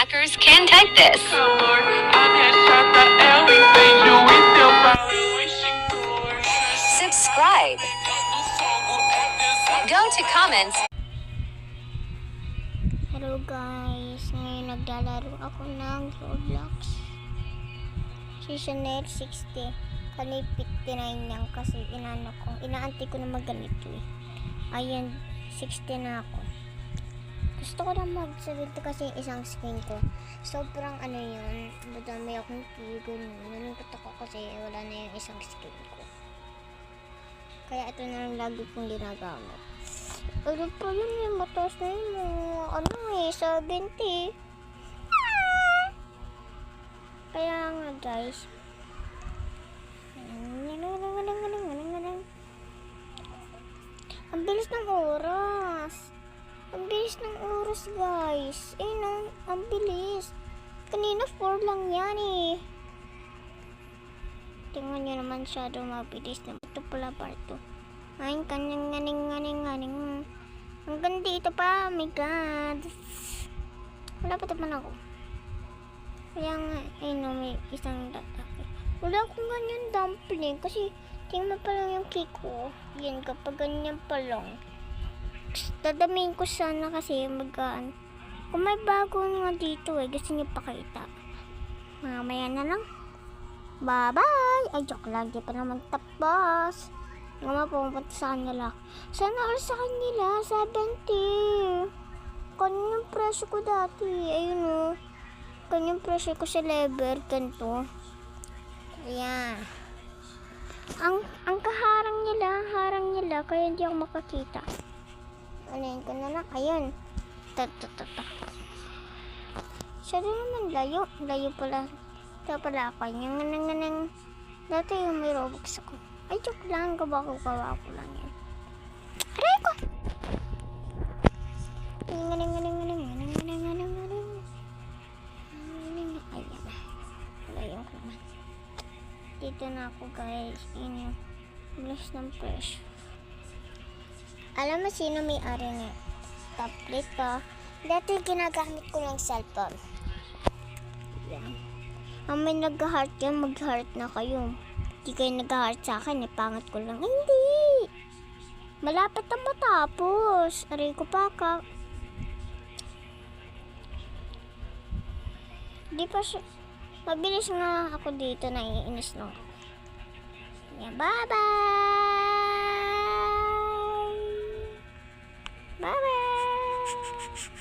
hackers can type this. Subscribe. Go to comments. Hello guys, ngayon naglalaro ako ng Roblox Seasonal 60. Kanil 59 yan kasi inaantay ko na maganito eh. Ayan, 60 na ako. Gusto ko na mag-70 kasi isang skin ko. Sobrang yun, madami akong kigon. Nalungkot ako kasi wala na yung isang skin ko. Kaya ito na lang lagi kong ginagamit. Ano pa yun eh, mataas na yun 70. Kaya nga guys. Ang bilis ng oras. Ang bilis ng oras guys. Ang bilis. Kanina 4 lang yan eh. Tingnan nyo naman masyado mabilis na. Ito pala part 2. Ay, kanyang ganing. Ang ganda ito pa. Oh my god. Wala pa naman ako. Kaya nga, may isang lalaki. Wala akong ganyan dumpling. Kasi, tingnan pa lang yung cake ko. Yan, kapag ganyan pa lang. Dadamihin ko sana kasi magaan. Kung may bago nga dito gusto niyo pakita. Mamaya na lang. Bye-bye! Ay, joke lang. Di pa naman tapos. Nga mapupunta sa kanila. Sana all sa kanila. 70. Kanyang presyo ko dati. Ayun o. Kanyang presyo ko sa lever. Ganito. Ayan. Ang kaharang nila. Kaya hindi ako makakita. Anayin ko na lang. Ayun. Siya rin naman layo. Layo pala. Ito pala ako. Yung dati yung may Robux ako. Ay, joke lang. Gawa ko lang yan. Aray ko! Ayan. Layo ko naman. Dito na ako guys. Yun yung bilis ng presyo. Alam mo sino may ari na tablet ko? Dati ginagamit ko ng cellphone. Yan. Ang may nag-heart yan, mag-heart na kayo. Hindi kayo nag-heart sa akin, pangat ko lang. Hindi! Malapit na matapos. Aray ko pa ka. Di pa siya. Mabilis nga ako dito, naiinis lang. Yan, bye-bye! Bye-bye!